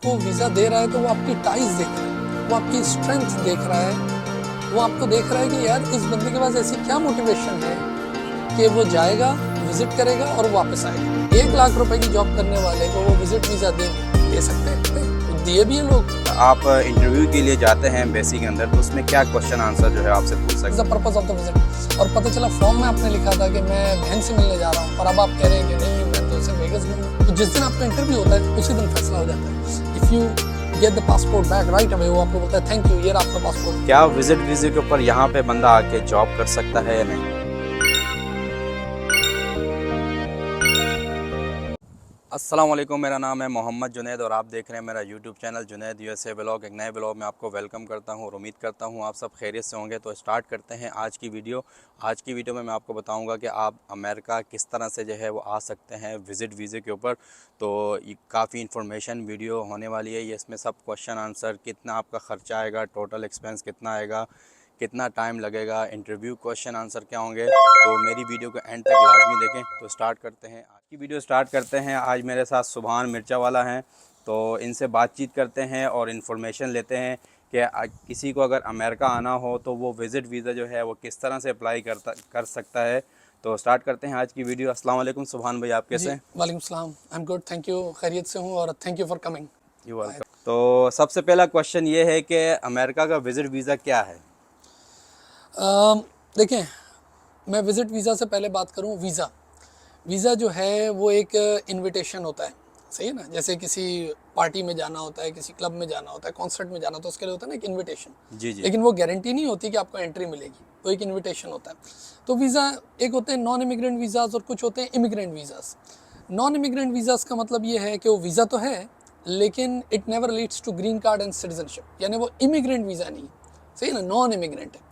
वो वीज़ा दे रहा है तो वो आपकी टाइज देख रहा है, वो आपकी स्ट्रेंथ देख रहा है, वो आपको देख रहा है कि यार इस बंदे के पास ऐसी क्या मोटिवेशन है कि वो जाएगा, विजिट करेगा और वापस आएगा। 1 लाख रुपए की जॉब करने वाले को वो विजिट वीज़ा दे सकते हैं, तो दिए भी हैं लोग। आप इंटरव्यू के लिए जाते हैं बेसी के अंदर, तो उसमें क्या क्वेश्चन आंसर जो है आपसे पूछ सकते हैं? Purpose of the visit. और पता चला फॉर्म में आपने लिखा था कि मैं बहन से मिलने जा रहा हूँ, और अब आप कह रहे हैं कि नहीं मैं तो सिर्फ वेगस घूमूंगा। तो जिस दिन आपका इंटरव्यू होता है उसी दिन फैसला हो जाता है। If you get the passport back right away, वो आपको बोलता है थैंक यू, ये रहा आपका पासपोर्ट। क्या विजिट वीज़े के ऊपर यहाँ पे बंदा आके जॉब कर सकता है या नहीं? अस्सलाम वालेकुम, मेरा नाम है मोहम्मद जुनैद और आप देख रहे हैं मेरा YouTube channel Junaid USA vlog. एक नए व्लॉग में आपको वेलकम करता हूं और उम्मीद करता हूं आप सब खैरियत से होंगे। तो स्टार्ट करते हैं आज की वीडियो। आज की वीडियो में मैं आपको बताऊंगा कि आप अमेरिका किस तरह से जो है वो आ सकते हैं विज़िट वीज़े के ऊपर। तो ये काफ़ी इन्फॉर्मेशन वीडियो होने वाली है। ये इसमें सब क्वेश्चन आंसर, कितना आपका ख़र्चा आएगा, टोटल एक्सपेंस कितना आएगा, कितना टाइम लगेगा, इंटरव्यू क्वेश्चन आंसर क्या होंगे, तो मेरी वीडियो को एंड तक लाजमी देखें। तो स्टार्ट करते हैं आज की वीडियो। स्टार्ट करते हैं। आज मेरे साथ सुभान मिर्चा वाला हैं, तो इनसे बातचीत करते हैं और इन्फॉर्मेशन लेते हैं कि किसी को अगर अमेरिका आना हो तो वो विज़िट वीज़ा जो है वो किस तरह से अप्लाई कर सकता है। तो स्टार्ट करते हैं आज की वीडियो। अस्सलाम वालेकुम सुभान भाई, आप कैसे हैं? वालेकुम सलाम, I am good, thank you, खैरियत से हूँ और thank you for coming. You welcome. तो सबसे पहला क्वेश्चन ये है कि अमेरिका का विज़िट वीज़ा क्या है? देखें, मैं विज़िट वीज़ा से पहले बात करूँ। वीज़ा जो है वो एक इनविटेशन होता है, सही है ना। जैसे किसी पार्टी में जाना होता है, किसी क्लब में जाना होता है, कॉन्सर्ट में जाना होता है, उसके लिए होता है ना एक इनविटेशन। जी जी। लेकिन वो गारंटी नहीं होती कि आपको एंट्री मिलेगी, वो एक इनविटेशन होता है। तो वीज़ा एक होते हैं नॉन इमिग्रेंट वीज़ाज़ और कुछ होते हैं immigrant visas. Non immigrant visas का मतलब ये है कि वो वीज़ा तो है लेकिन it never leads to green card and citizenship, यानी वो इमिग्रेंट वीज़ा नहीं, सही है ना, नॉन इमिग्रेंट है।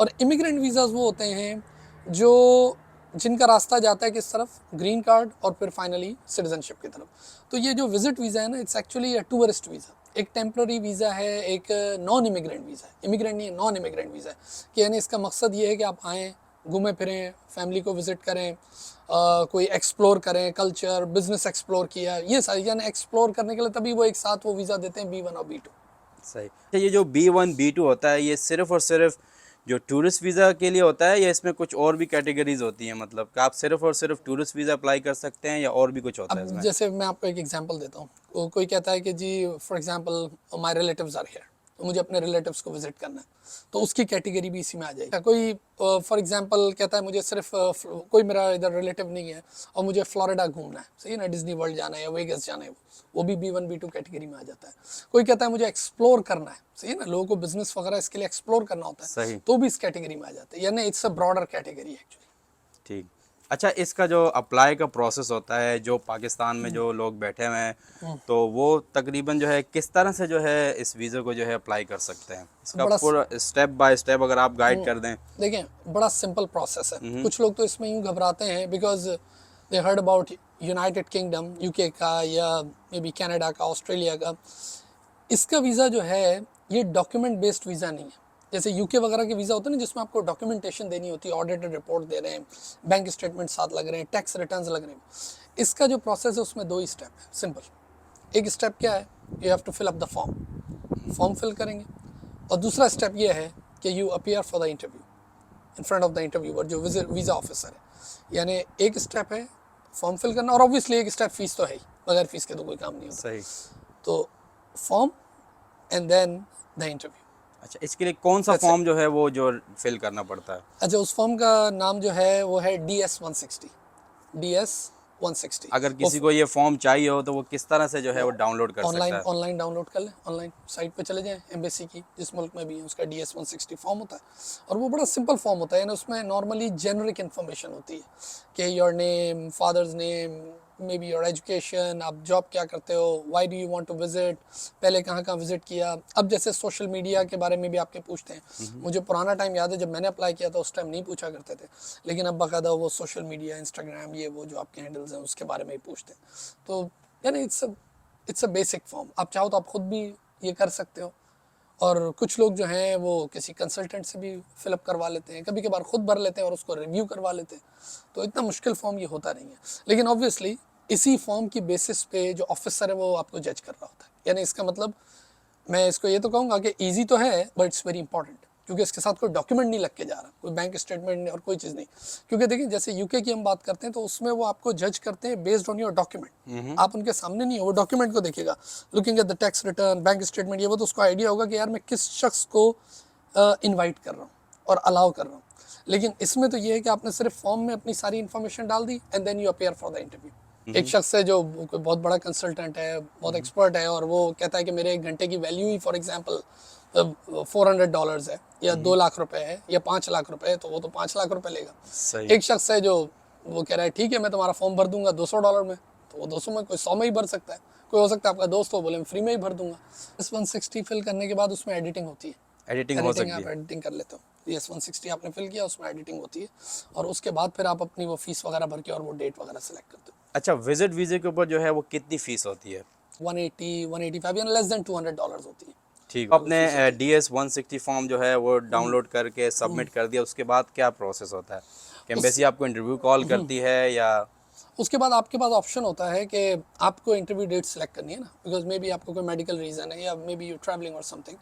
और इमिग्रेंट वीज़ाज़ वो होते हैं जो जिनका रास्ता जाता है किस तरफ, ग्रीन कार्ड और फिर फाइनली सिटीजनशिप की तरफ। तो ये जो विजिट वीज़ा है ना, it's actually a tourist visa, एक टेम्प्रेरी वीज़ा है, एक नॉन इमिग्रेंट वीज़ा है। इमिग्रेंट नहीं है, नॉन इमिग्रेंट वीज़ा है कि यानी इसका मकसद ये है कि आप आएँ, घूमें फिरें, फैमिली को विज़िट करें, कोई एक्सप्लोर करें, कल्चर, बिजनेस एक्सप्लोर किया, ये सारी यानी एक्सप्लोर करने के लिए तभी वो एक साथ वो वीज़ा देते हैं B1 और B2। सही। अच्छा, ये जो B1 B2 होता है ये सिर्फ़ और सिर्फ जो टूरिस्ट वीज़ा के लिए होता है या इसमें कुछ और भी कैटेगरीज होती हैं? मतलब कि आप सिर्फ़ और सिर्फ टूरिस्ट वीज़ा अप्लाई कर सकते हैं या और भी कुछ होता है अब इसमें? जैसे मैं आपको एक एग्जांपल देता हूँ। कोई कहता है कि जी for example my relatives are here, तो मुझे अपने रिलेटिव्स को विजिट करना है, तो उसकी कैटेगरी भी इसी में आ जाएगी। कोई फॉर एग्जांपल कहता है मुझे सिर्फ कोई मेरा इधर रिलेटिव नहीं है और मुझे फ्लोरिडा घूमना है, सही है ना, डिज्नी वर्ल्ड जाना है या वेगस जाना है, वो भी B1 B2 कैटेगरी में आ जाता है। कोई कहता है मुझे एक्सप्लोर करना है, सही है ना, लोगों को बिजनेस वगैरह इसके लिए एक्सप्लोर करना होता है, सही। तो भी इस कैटेगरी में आ जाता है, यानी it's a broader category actually. ठीक। अच्छा, इसका जो अप्लाई का प्रोसेस होता है, जो पाकिस्तान में जो लोग बैठे हुए हैं, तो वो तकरीबन जो है किस तरह से जो है इस वीज़ा को जो है अप्लाई कर सकते हैं? इसका बड़ा पूरा स्टेप बाय स्टेप अगर आप गाइड कर दें। देखें, बड़ा सिंपल प्रोसेस है। कुछ लोग तो इसमें यूँ घबराते हैं because they heard about United kingdom, UK का या मे बी कनाडा का, ऑस्ट्रेलिया का। इसका वीज़ा जो है ये डॉक्यूमेंट बेस्ड वीज़ा नहीं है। जैसे यूके वगैरह के वीज़ा होते हैं ना जिसमें आपको डॉक्यूमेंटेशन देनी होती है, ऑडिटेड रिपोर्ट दे रहे हैं, बैंक स्टेटमेंट साथ लग रहे हैं, टैक्स रिटर्न्स लग रहे हैं। इसका जो प्रोसेस है उसमें 2 ही स्टेप है, सिंपल। एक स्टेप क्या है, you have to fill up the form fill करेंगे, और दूसरा स्टेप ये है कि you appear for the interview in front of the interviewer जो वीज़ा ऑफिसर है। यानी एक स्टेप है फॉर्म फिल करना और ऑब्वियसली एक स्टेप फीस तो है ही, बगैर फीस के तो कोई काम नहीं होता। सही। तो form and then the interview. अच्छा, इसके लिए कौन सा फॉर्म जो है वो जो फिल करना पड़ता है? अच्छा, उस फॉर्म का नाम जो है वो है DS-160। अगर किसी को ये फॉर्म चाहिए हो तो वो किस तरह से जो है वो डाउनलोड कर सकता है? ऑनलाइन डाउनलोड कर लें, ऑनलाइन साइट पे चले जाएं, एम्बेसी की जिस मुल्क में भी है उसका DS-160 फॉर्म होता है। और वो बड़ा सिंपल फॉर्म होता है, यानी उसमें नॉर्मली जेनरिक इन्फॉर्मेशन होती है कि your name, father's name, may be your education, आप जॉब क्या करते हो, why do you want to visit, पहले कहाँ कहाँ विजिट किया। अब जैसे सोशल मीडिया के बारे में भी आपके पूछते हैं। मुझे पुराना टाइम याद है जब मैंने अप्लाई किया था उस टाइम नहीं पूछा करते थे, लेकिन अब बाकायदा वो सोशल मीडिया, इंस्टाग्राम, ये वो जो आपके हैंडल्स हैं उसके बारे में ही पूछते हैं। तो यानी इट्स अ बेसिक फॉर्म। आप चाहो तो आप खुद भी ये कर सकते हो, और कुछ लोग जो हैं वो किसी कंसल्टेंट से भी फिलअप करवा लेते हैं, कभी कभार खुद भर लेते हैं और उसको रिव्यू करवा लेते हैं। तो इतना मुश्किल फॉर्म ये होता नहीं है, लेकिन ऑब्वियसली इसी फॉर्म की बेसिस पे जो ऑफिसर है वो आपको जज कर रहा होता है, यानी इसका मतलब मैं इसको ये तो कहूँगा कि ईजी तो है बट इट्स वेरी इंपॉर्टेंट, क्योंकि इसके साथ कोई डॉक्यूमेंट नहीं लग के जा रहा, कोई बैंक स्टेटमेंट नहीं और कोई चीज़ नहीं। क्योंकि देखिए जैसे यूके की हम बात करते हैं तो उसमें वो आपको जज करते हैं बेस्ड ऑन योर डॉक्यूमेंट। आप उनके सामने नहीं हो, वो डॉक्यूमेंट को देखेगा, looking at the tax return, bank statement, ये वो, तो उसको आइडिया होगा कि यार मैं किस शख्स को इन्वाइट कर रहा हूँ और अलाउ कर रहा हूँ। लेकिन इसमें तो ये है कि आपने सिर्फ फॉर्म में अपनी सारी इन्फॉर्मेशन डाल दी and then you appear for the interview. एक शख्स है जो कोई बहुत बड़ा कंसल्टेंट है, बहुत एक्सपर्ट है, और वो कहता है कि मेरे 1 घंटे की वैल्यू ही फॉर एग्जांपल $400 है या 2 लाख रुपए है या 5 लाख रुपए है, तो वो तो 5 लाख रुपए लेगा। सही। एक शख्स है जो वो कह रहा है ठीक है मैं तुम्हारा फॉर्म भर दूंगा $200 में, तो वो 200 में, कोई 100 में ही भर सकता है। कोई हो सकता है आपका दोस्त हो, बोले मैं फ्री में ही भर दूंगा। S160 फिल करने के बाद उसमें एडिटिंग होती है, एडिटिंग हो सकती आप है। एडिटिंग कर लेते हो। ये S160 आपने फिल किया, उसमें एडिटिंग होती है, और उसके बाद फिर आप अपनी वो फीस वगैरह भर के और वो डेट वगैरह सेलेक्ट करते हो। अच्छा, विजिट वीज़े के ऊपर जो है वो कितनी फ़ीस होती है? 180, 185 या लेस देन $200 होती है। ठीक, आपने DS-160 फॉर्म जो है वो डाउनलोड करके सबमिट कर दिया, उसके बाद क्या प्रोसेस होता है? कि एम्बेसी आपको इंटरव्यू कॉल करती है या? उसके बाद आपके पास ऑप्शन होता है कि आपको इंटरव्यू डेट सेलेक्ट करनी है ना, बिकॉज मे बी आपको कोई मेडिकल रीज़न है या मे बी यू ट्रैवलिंग और समथिंग,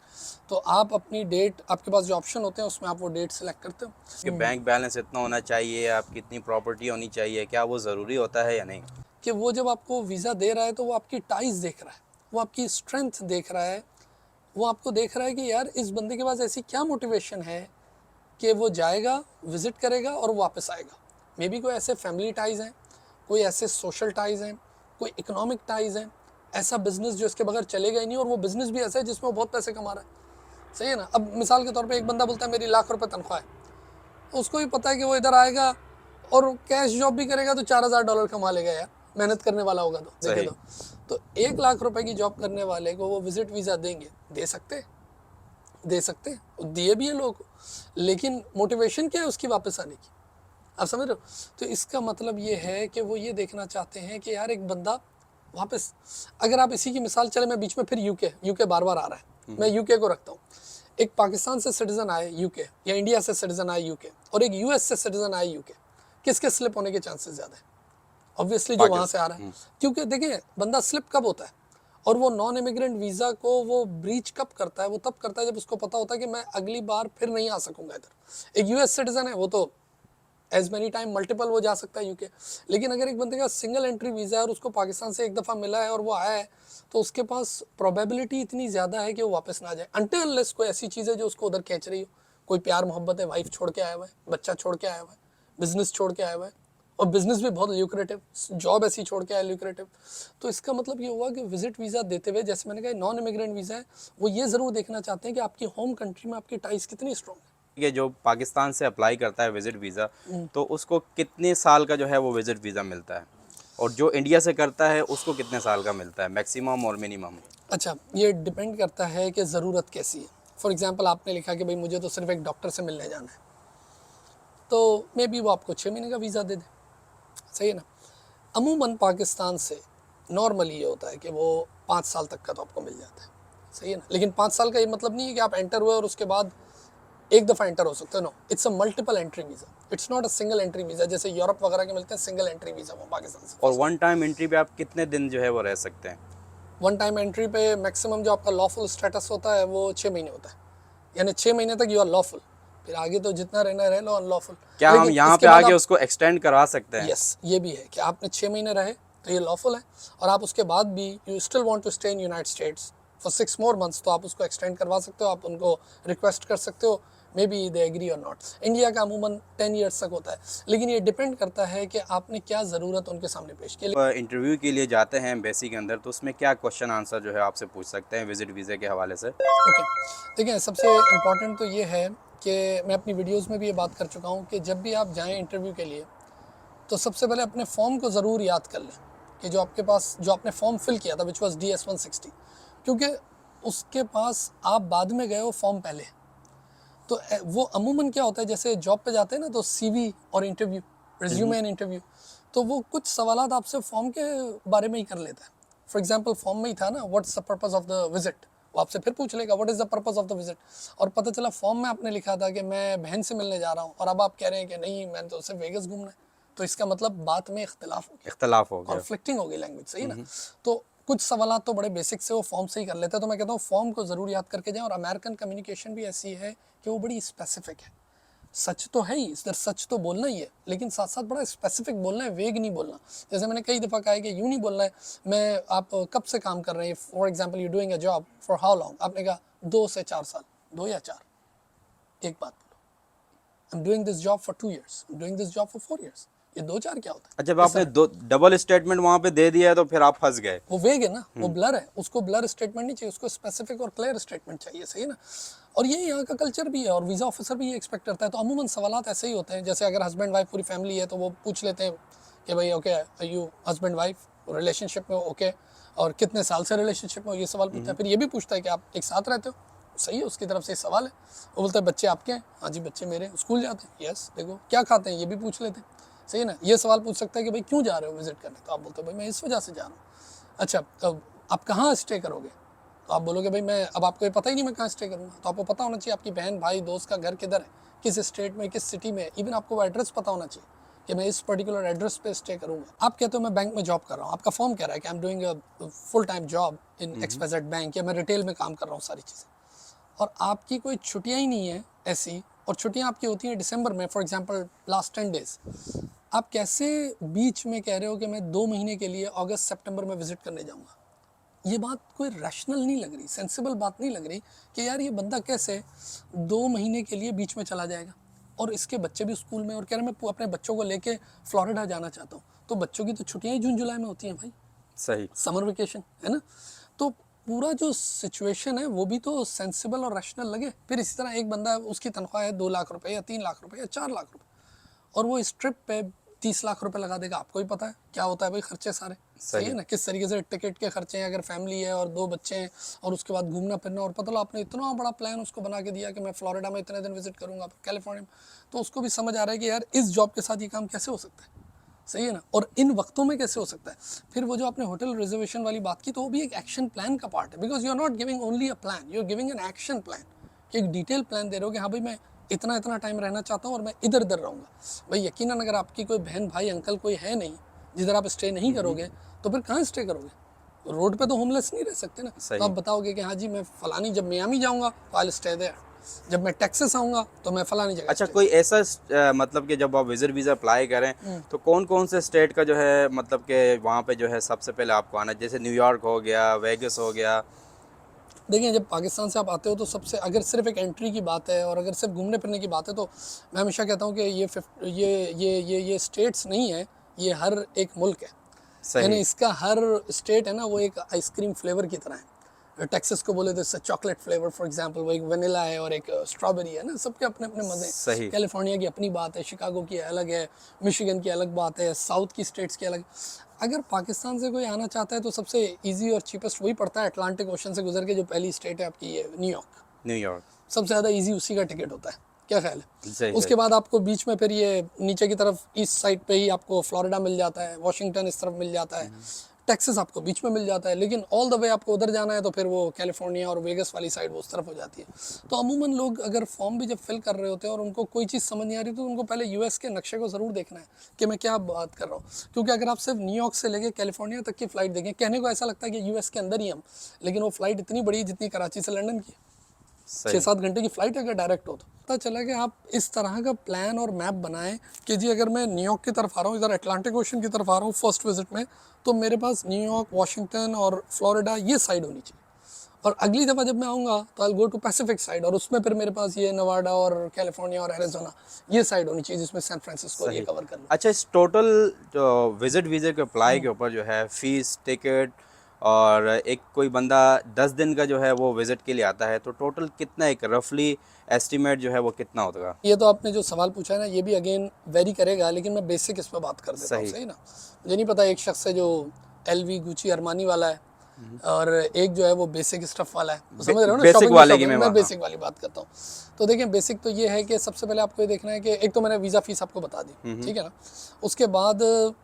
तो आप अपनी डेट, आपके पास जो ऑप्शन होते हैं उसमें आप वो डेट सेलेक्ट करते हो। कि बैंक बैलेंस इतना होना चाहिए, आपकी इतनी प्रॉपर्टी होनी चाहिए, क्या वो ज़रूरी होता है या नहीं? कि वो जब आपको वीज़ा दे रहा है तो वो आपकी टाइज देख रहा है, वो आपकी स्ट्रेंथ देख रहा है, वो आपको देख रहा है कि यार इस बंदे के पास ऐसी क्या मोटिवेशन है कि वो जाएगा, विज़िट करेगा और वापस आएगा। मे बी कोई ऐसे फैमिली टाइज़ हैं, कोई ऐसे सोशल टाइज़ हैं, कोई इकोनॉमिक टाइज़ हैं, ऐसा बिज़नेस जो इसके बगैर चलेगा ही नहीं, और वो बिज़नेस भी ऐसा है जिसमें वो बहुत पैसे कमा रहा है। सही है ना। अब मिसाल के तौर पे एक बंदा बोलता है मेरी ₹1,00,000 तनख्वाह है, तो उसको भी पता है कि वो इधर आएगा और कैश जॉब भी करेगा तो $4,000 कमा लेगा यार, मेहनत करने वाला होगा तो। देखे सही। तो ₹1,00,000 की जॉब करने वाले को वो विजिट वीज़ा देंगे, दे सकते हैं, दिए भी है लोगों को, लेकिन मोटिवेशन क्या है उसकी वापस आने की, आप समझ रहे हो। तो इसका मतलब ये है कि वो ये देखना चाहते हैं कि यार एक बंदा वापस, अगर आप इसी की मिसाल, चले मैं बीच में फिर यूके बार बार आ रहा है, मैं यूके को रखता हूँ। एक पाकिस्तान से सिटीजन आए यूके, या इंडिया से सिटीजन आए यूके, और एक यूएस से सिटीजन आए यूके, किसके स्लिप होने के चांसेस ज़्यादा है? ऑब्वियसली जो वहाँ से आ रहा है, क्योंकि देखिए बंदा स्लिप कब होता है और वो नॉन इमिग्रेंट वीज़ा को वो ब्रीच कब करता है, वो तब करता है जब उसको पता होता है कि मैं अगली बार फिर नहीं आ सकूंगा इधर। एक यूएस सिटीजन है, वो तो एज मैनी टाइम मल्टीपल वो जा सकता है यूके, लेकिन अगर एक बंदे का सिंगल एंट्री वीज़ा है और उसको पाकिस्तान से एक दफ़ा मिला है और वो आया है, तो उसके पास प्रोबेबिलिटी इतनी ज़्यादा है कि वो वापस ना जाए, अनटिल अनलेस कोई ऐसी चीज़ है जो उसको उधर खींच रही हो, कोई प्यार मोहब्बत है, वाइफ छोड़ के आया हुआ है, बच्चा छोड़ के आया हुआ है, बिजनेस छोड़ के आया हुआ है, और बिजनेस भी बहुत ल्यूक्रेटिव, जॉब ऐसी छोड़ के आया ल्यूक्रेटिव। तो इसका मतलब ये हुआ कि विजिट वीज़ा देते हुए, जैसे मैंने कहा नॉन इमिग्रेंट वीज़ा है, वो ये ज़रूर देखना चाहते हैं कि आपकी होम कंट्री में आपकी टाइज कितनी स्ट्रॉन्ग है। ये जो पाकिस्तान से अप्लाई करता है विजिट वीज़ा, तो उसको कितने साल का जो है वो विजिट वीज़ा मिलता है, और जो इंडिया से करता है उसको कितने साल का मिलता है, मैक्सिमम और मिनिमम? अच्छा, ये डिपेंड करता है कि ज़रूरत कैसी है। फॉर एग्जांपल आपने लिखा कि भाई मुझे तो सिर्फ एक डॉक्टर से मिलने जाना है, तो मे बी वो आपको 6 महीने का वीज़ा दे दे, सही है ना। अमूमन पाकिस्तान से नॉर्मली ये होता है कि वो 5 साल तक का तो आपको मिल जाता है, सही है ना। लेकिन 5 साल का ये मतलब नहीं है कि आप एंटर हुए और उसके बाद एक दफ़ा एंटर हो सकते हो, no, it's a multiple entry visa, it's not a single entry visa, जैसे यूरोप वगैरह के मिलते हैं सिंगल एंट्री वीज़ा, वो पाकिस्तान से। और वन टाइम एंट्री पे आप कितने दिन जो है वो रह सकते हैं? वन टाइम एंट्री पे मैक्सिमम जो आपका लॉफुल स्टेटस होता है वो 6 महीने होता है, यानी 6 महीने तक यू आर लॉफुल, फिर आगे तो जितना रहना रह लो अनलॉफुल। क्या हम यहाँ पे आगे उसको एक्सटेंड करवा सकते हैं? यस, ये भी है कि आपने 6 महीने रहे तो ये लॉफुल है, और आप उसके बाद भी you still want to stay in United States for 6 more months, तो आप उसको एक्सटेंड करवा सकते हो, आप उनको रिक्वेस्ट कर सकते हो, मे बी दे एग्री और नॉट। इंडिया का अमूमन 10 ईयर्स तक होता है, लेकिन ये डिपेंड करता है कि आपने क्या ज़रूरत उनके सामने पेश की। इंटरव्यू के लिए जाते हैं एम्बेसी के अंदर, तो उसमें क्या क्वेश्चन आंसर जो है आपसे पूछ सकते हैं विजिट वीज़े के हवाले से? ओके, देखिए सबसे इम्पॉर्टेंट तो ये है कि मैं अपनी वीडियोस में भी ये बात कर चुका हूँ कि जब भी आप जाएं इंटरव्यू के लिए, तो सबसे पहले अपने फॉर्म को ज़रूर याद कर लें कि जो आपके पास, जो आपने फॉर्म फिल किया था विच वाज DS-160, क्योंकि उसके पास आप बाद में गए हो, फॉर्म पहले। तो वो अमूमन क्या होता है, जैसे जॉब पे जाते हैं ना, तो CV और इंटरव्यू, रिज्यूमे एंड इंटरव्यू, तो वो कुछ सवालात आपसे फॉर्म के बारे में ही कर लेता है। फॉर एग्जांपल फॉर्म में ही था ना, what's the purpose of the visit, वो आपसे फिर पूछ लेगा what is the purpose of the visit, और पता चला फॉर्म में आपने लिखा था कि मैं बहन से मिलने जा रहा हूँ, और अब आप कह रहे हैं कि नहीं मैंने तो सिर्फ वेगस घूमना है, तो इसका मतलब बात में इख्तलाफ हो गया, इख्तलाफ हो गया। कॉन्फ्लिक्टिंग हो गई लैंग्वेज, सही ना। तो कुछ सवाल तो बड़े बेसिक से वो फॉर्म से ही कर लेते हैं, तो मैं कहता हूँ फॉर्म को ज़रूर याद करके जाएं। और अमेरिकन कम्युनिकेशन भी ऐसी है कि वो बड़ी स्पेसिफिक है। सच तो है ही, इधर सच तो बोलना ही है, लेकिन साथ साथ बड़ा स्पेसिफिक बोलना है, वेग नहीं बोलना। जैसे मैंने कई दफ़ा कहा है कि यूँ नहीं बोलना है मैं आप कब से काम कर रहे हैं, for example you doing a job for how long, आपने कहा 2 से 4 साल, 2 या 4, एक बात बोलो। I am doing this job for 2 years, I am doing this job for 4 years, ये 2-4 क्या होता है? जब आपने दो डबल स्टेटमेंट वहाँ पे दे दिया है तो फिर आप फंस गए। वो वेग है ना, वो ब्लर है, उसको ब्लर स्टेटमेंट नहीं चाहिए, उसको स्पेसिफिक और क्लियर स्टेटमेंट चाहिए, सही है ना। और ये यहाँ का कल्चर भी है और वीज़ा ऑफिसर भी ये एक्सपेक्ट करता है। तो अमूमन सवालात ऐसे ही होते हैं, जैसे अगर हस्बैंड वाइफ पूरी फैमिली है तो वो पूछ लेते हैं कि भाई okay you husband wife relationship में, ओके, और कितने साल से रिलेशनशिप में, ये सवाल पूछता है। फिर ये भी पूछता है कि आप एक साथ रहते हो, सही है, उसकी तरफ से सवाल है। वो बोलता है बच्चे आपके हैं, हाँ जी बच्चे मेरे, स्कूल जाते हैं, यस, देखो क्या खाते हैं, ये भी पूछ लेते हैं, सही है ना। ये सवाल पूछ सकता है कि भाई क्यों जा रहे हो विजिट करने, तो आप बोलते हो भाई मैं इस वजह से जा रहा हूँ। अच्छा तो आप कहाँ स्टे करोगे, तो आप बोलोगे भाई मैं, अब आपको ये पता ही नहीं मैं कहाँ स्टे करूँगा, तो आपको पता होना चाहिए आपकी बहन भाई दोस्त का घर किधर है, किस स्टेट में, किस सिटी में, इवन आपको वो एड्रेस पता होना चाहिए कि मैं इस पर्टिकुलर एड्रेस पे स्टे करूँगा। आप कहते हो मैं बैंक में जॉब कर रहा हूँ, आपका फॉर्म कह रहा है कि I am doing a full time job in XYZ bank, या मैं रिटेल में काम कर रहा हूँ, सारी चीज़ें, और आपकी कोई छुट्टियाँ ही नहीं है ऐसी, और छुट्टियाँ आपकी होती हैं दिसंबर में, फॉर एग्जांपल लास्ट 10 days, आप कैसे बीच में कह रहे हो कि मैं 2 महीने के लिए अगस्त सितंबर में विजिट करने जाऊँगा? ये बात कोई रैशनल नहीं लग रही, सेंसिबल बात नहीं लग रही कि यार ये बंदा कैसे 2 महीने के लिए बीच में चला जाएगा, और इसके बच्चे भी स्कूल में, और कह रहे मैं अपने बच्चों को लेके फ्लोरिडा जाना चाहता हूँ। तो बच्चों की तो छुट्टियाँ ही जून जुलाई में होती हैं भाई, सही। समर वेकेशन है ना। तो पूरा जो सिचुएशन है वो भी तो सेंसिबल और रैशनल लगे। फिर इसी तरह एक बंदा, उसकी तनख्वाह है 2 लाख रुपए या 3 लाख रुपए या 4 लाख रुपए, और वो इस ट्रिप पे 30 लाख रुपए लगा देगा। आपको ही पता है क्या होता है भाई, खर्चे सारे, सही है ना, किस तरीके से टिकट के खर्चे हैं, अगर फैमिली है और 2 बच्चे हैं, और उसके बाद घूमना फिरना, और पता लो आपने इतना बड़ा प्लान उसको बना के दिया कि मैं फ्लोरिडा में इतने दिन विजिट करूंगा, कैलिफोर्निया में, तो उसको भी समझ आ रहा है कि यार इस जॉब के साथ ये काम कैसे हो सकता है, सही है ना, और इन वक्तों में कैसे हो सकता है। फिर वो जो आपने होटल रिजर्वेशन वाली बात की, तो वो भी एक एक्शन प्लान का पार्ट है, because you are not giving only a plan, you are giving an action plan, कि एक डिटेल प्लान दे रहे हो कि हाँ भाई मैं इतना इतना टाइम रहना चाहता हूँ और मैं इधर इधर रहूँगा। भाई यकीनन अगर आपकी कोई बहन भाई अंकल कोई है नहीं जिधर आप स्टे नहीं करोगे, तो फिर कहाँ स्टे करोगे? रोड पे तो होमलेस नहीं रह सकते ना। तो आप बताओगे कि हाँ जी मैं फलानी, जब मियामी जाऊँगा तो आई स्टे देयर, जब मैं टेक्सास आऊँगा तो मैं फलानी जगह। अच्छा, कोई ऐसा मतलब कि जब आप विजिट वीज़ा अप्लाई करें तो कौन कौन से स्टेट का जो है मतलब कि वहाँ पे जो है सबसे पहले आपको आना है? जैसे न्यूयॉर्क हो गया, वेगस हो गया। देखिए जब पाकिस्तान से आप आते हो तो सबसे, अगर सिर्फ एक एंट्री की बात है और अगर सिर्फ घूमने फिरने की बात है, तो मैं हमेशा कहता हूँ कि ये स्टेट्स नहीं है, ये हर एक मुल्क है। यानी सही। इसका हर स्टेट है ना वो एक आइसक्रीम फ्लेवर की तरह है। टेक्सास को बोले तो इससे चॉकलेट फ्लेवर फॉर एग्जांपल, वो एक वनीला है और एक स्ट्रॉबेरी है ना, सबके अपने अपने मज़े हैं। सही। कैलिफोर्निया की अपनी बात है, शिकागो की अलग है, मिशिगन की अलग बात है, साउथ की स्टेट्स की अलग। अगर पाकिस्तान से कोई आना चाहता है तो सबसे इजी और चीपेस्ट वही पड़ता है, अटलांटिक ओशन से गुजर के जो पहली स्टेट है आपकी ये न्यूयॉर्क, न्यूयॉर्क सबसे ज़्यादा इजी उसी का टिकट होता है। क्या ख्याल है? सही। उसके बाद आपको बीच में फिर ये नीचे की तरफ ईस्ट साइड पे ही आपको फ्लोरिडा मिल जाता है, वॉशिंगटन इस तरफ मिल जाता है, टेक्सास आपको बीच में मिल जाता है, लेकिन ऑल द वे आपको उधर जाना है तो फिर वो कैलिफोर्निया और वेगस वाली साइड वो उस तरफ हो जाती है। तो अमूमन लोग अगर फॉर्म भी जब फिल कर रहे होते हैं और उनको कोई चीज़ समझ नहीं आ रही, तो उनको पहले यूएस के नक्शे को ज़रूर देखना है कि मैं क्या बात कर रहा हूँ। क्योंकि अगर आप सिर्फ न्यूयॉर्क से लेके कैलिफोर्निया तक की फ़्लाइट देखें, कहने को ऐसा लगता है कि यूएस के अंदर ही हम, लेकिन वो फ़्लाइट इतनी बड़ी है जितनी कराची से लंदन की, 6-7 घंटे की फ़्लाइट अगर डायरेक्ट हो तो पता चला कि आप इस तरह का प्लान और मैप बनाएं कि जी अगर मैं न्यूयॉर्क की तरफ आ रहा हूँ, इधर अटलांटिक ओशन की तरफ आ रहा हूँ फर्स्ट विजिट में, तो मेरे पास न्यूयॉर्क, वाशिंगटन और फ्लोरिडा ये साइड होनी चाहिए, और अगली दफ़ा जब मैं आऊँगा तो आई गो टू पैसिफिक साइड, और उसमें फिर मेरे पास ये नवाडा और कैलिफोर्निया और एरिज़ोना ये साइड होनी चाहिए, जिसमें सैन फ्रांसिस्को ये कवर कर लूँ। अच्छा, इस टोटल जो विजिट वीज़े के अप्लाई के ऊपर जो है फीस, टिकट, और एक कोई बंदा 10 दिन का जो है वो विज़िट के लिए आता है तो टोटल कितना, एक रफली एस्टिमेट जो है वो कितना होगा? ये तो आपने जो सवाल पूछा है ना, ये भी अगेन वेरी करेगा, लेकिन मैं बेसिक इस पर बात कर देता हूँ, सही। सही ना। मुझे नहीं पता एक शख्स है जो LV, गुची, अरमानी वाला है, और एक जो है वो बेसिक स्टफ वाला है, तो समझ रहे हो ना, बेसिक शॉपिंग वाले की शॉपिंग, मैं हाँ। बेसिक वाली बात करता हूँ। तो देखिए बेसिक तो ये है कि सबसे पहले आपको ये देखना है कि एक तो मैंने वीज़ा फीस आपको बता दी, ठीक है ना। उसके बाद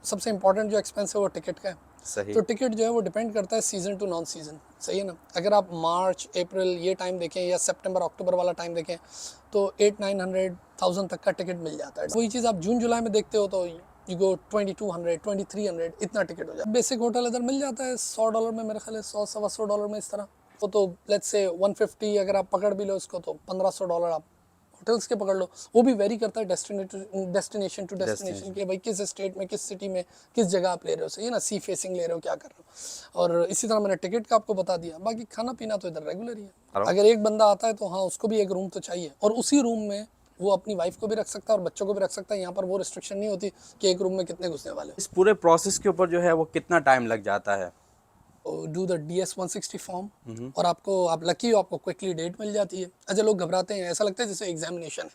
सबसे इंपॉर्टेंट जो एक्सपेंस है वो टिकट का है। सही। तो टिकट जो है वो डिपेंड करता है सीज़न टू नॉन सीज़न, सही है ना। अगर आप मार्च अप्रैल ये टाइम देखें या सितंबर अक्टूबर वाला टाइम देखें तो 800-900 तक का टिकट मिल जाता है। वही चीज़ आप जून जुलाई में देखते हो तो यू गो 2200 2300 इतना टिकट हो जाता है। बेसिक होटल इधर मिल जाता है $100 में, मेरे ख्याल है 100-125 में इस तरह। तो लेट्स से 150 अगर आप पकड़ भी लो इसको तो $1500 आप होटल्स के पकड़ लो। वो भी वेरी करता है डेस्टिनेशन टू डेस्टिनेशन कि भाई किस स्टेट में, किस सिटी में, किस जगह आप ले रहे हो, सही है ना, सी फेसिंग ले रहे हो, क्या कर रहे हो। और इसी तरह मैंने टिकट का आपको बता दिया। बाकी खाना पीना तो इधर रेगुलर ही है। अगर एक बंदा आता है तो हाँ उसको भी एक रूम तो चाहिए, और उसी रूम में वो अपनी वाइफ को भी रख सकता है और बच्चों को भी रख सकता है। यहाँ पर वो रिस्ट्रिक्शन नहीं होती कि एक रूम में कितने घुसने वाले। इस पूरे प्रोसेस के ऊपर जो है वो कितना टाइम लग जाता है? डू द DS-160 फॉर्म और आपको, आप लकी हो, आपको क्विकली डेट मिल जाती है। अच्छा, लोग घबराते हैं, ऐसा लगता है जैसे एग्जामिनेशन है,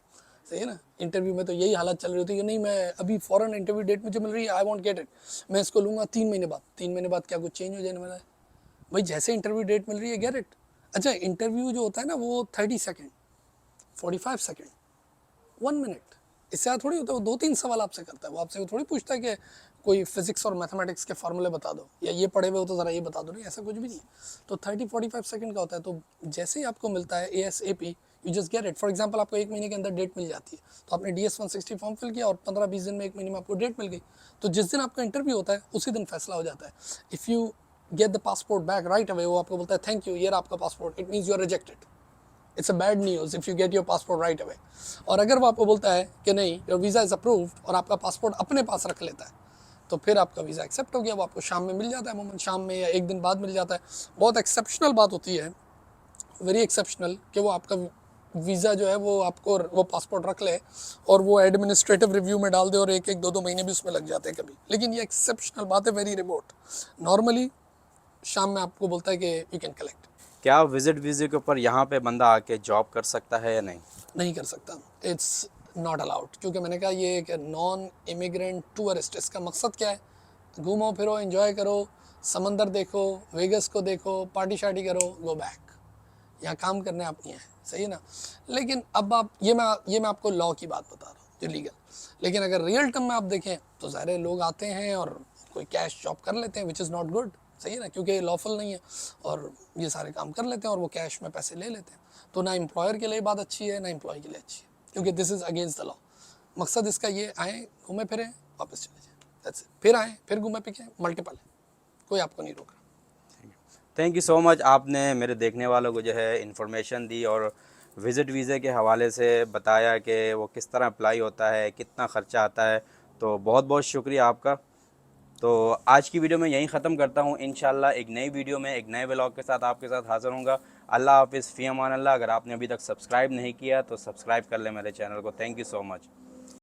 सही है ना। इंटरव्यू में तो यही हालत चल रही होती है कि नहीं मैं अभी फ़ौरन इंटरव्यू डेट मुझे मिल रही है, आई वॉन्ट गेट इट, मैं इसको लूँगा 3 महीने बाद। 3 महीने बाद क्या कुछ चेंज हो जाने वाला है? भाई जैसे इंटरव्यू डेट मिल रही है, गेट इट। अच्छा, इंटरव्यू जो होता है ना वो 30 सेकेंड, 45 सेकेंड, 1 मिनट, इससे ज़्यादा थोड़ी होता है। वो 2-3 सवाल आपसे करता है। वो आपसे थोड़ी पूछता है कि कोई फिजिक्स और मैथमेटिक्स के फार्मूले बता दो, या ये पढ़े हुए हो तो ज़रा ये बता दो, नहीं, ऐसा कुछ भी नहीं है। तो 30-45 सेकंड का होता है। तो जैसे ही आपको मिलता है ASAP, you just get it. For example आपको 1 महीने के अंदर डेट मिल जाती है, तो आपने DS-160 फॉर्म फिल किया और 15-20 दिन में, 1 महीने में आपको डेट मिल गई। तो जिस दिन आपका इंटरव्यू होता है उसी दिन फैसला हो जाता है। If you get the passport back right away, वो आपको बोलता है थैंक यू, ये रहा आपका passport, it means you are rejected. It's a bad news if you get your passport right away. और अगर वो आपको बोलता है कि नहीं, योर वीज़ा इज़ अप्रूव्ड, और आपका पासपोर्ट अपने पास रख लेता है, तो फिर आपका वीज़ा एक्सेप्ट हो गया। वो आपको शाम में मिल जाता है, अमूमन शाम में या 1 दिन बाद मिल जाता है। बहुत एक्सेप्शनल बात होती है, वेरी एक्सेप्शनल, कि वो आपका वीज़ा जो है वो आपको वो पासपोर्ट रख ले और वो एडमिनिस्ट्रेटिव रिव्यू में डाल दे, और 1-1, 2-2 महीने भी उसमें लग जाते हैं कभी। लेकिन ये एक्सेप्शनल बात है, वेरी रिमोट। नॉर्मली शाम में आपको बोलता है कि यू कैन कलेक्ट। क्या विजिट वीज़े के ऊपर यहाँ पे बंदा आके जॉब कर सकता है या नहीं? नहीं कर सकता, इट्स नॉट अलाउड। क्योंकि मैंने कहा ये एक नॉन इमिग्रेंट टूरिस्ट, इसका मकसद क्या है? घूमो फिरो, एंजॉय करो, समंदर देखो, वेगस को देखो, पार्टी शार्टी करो, गो बैक। यहाँ काम करने आप नहीं है, सही है ना। लेकिन अब आप ये मैं आपको लॉ की बात बता रहा हूँ जो लीगल। लेकिन अगर रियल टर्म में आप देखें तो ज़ाहिर लोग आते हैं और कोई कैश जॉब कर लेते हैं, विच इज़ नॉट गुड, सही है ना, क्योंकि ये लॉफुल नहीं है। और ये सारे काम कर लेते हैं और वो कैश में पैसे ले लेते हैं। तो ना एम्प्लॉयर के लिए बात अच्छी है, ना एम्प्लॉय के लिए अच्छी है, क्योंकि this is against the law. मकसद इसका ये, आएँ, घूमे फिरें, वापस चले जाएँ, दैट्स इट। फिर आएँ, फिर घूमे पिके, मल्टीपल है, कोई आपको नहीं रोक रहा। थैंक यू सो मच, आपने मेरे देखने वालों को जो है इन्फॉर्मेशन दी और विज़िट वीज़े के हवाले से बताया कि वो किस तरह अप्लाई होता है, कितना ख़र्चा आता है। तो बहुत बहुत शुक्रिया आपका। तो आज की वीडियो मैं यहीं ख़त्म करता हूँ। इंशाल्लाह एक नई वीडियो में एक नए व्लॉग के साथ आपके साथ हाज़िर होऊंगा। अल्लाह हाफ़िज़, फ़ी अमान अल्लाह। अगर आपने अभी तक सब्सक्राइब नहीं किया तो सब्सक्राइब कर लें मेरे चैनल को। Thank you so much.